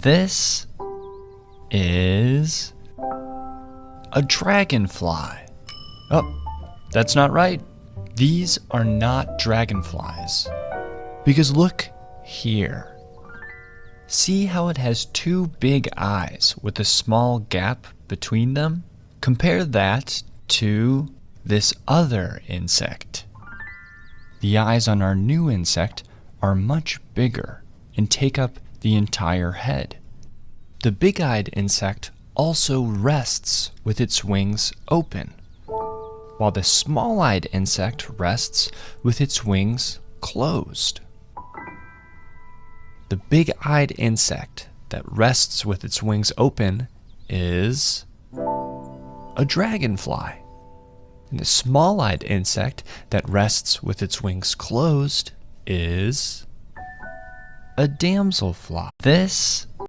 This is a dragonfly. Oh, that's not right. These are not dragonflies. Because look here. See how it has two big eyes with a small gap between them? Compare that to this other insect. The eyes on our new insect are much bigger and take up the entire head. The big-eyed insect also rests with its wings open, while the small-eyed insect rests with its wings closed. The big-eyed insect that rests with its wings open is a dragonfly. And the small-eyed insect that rests with its wings closed is a damselfly. This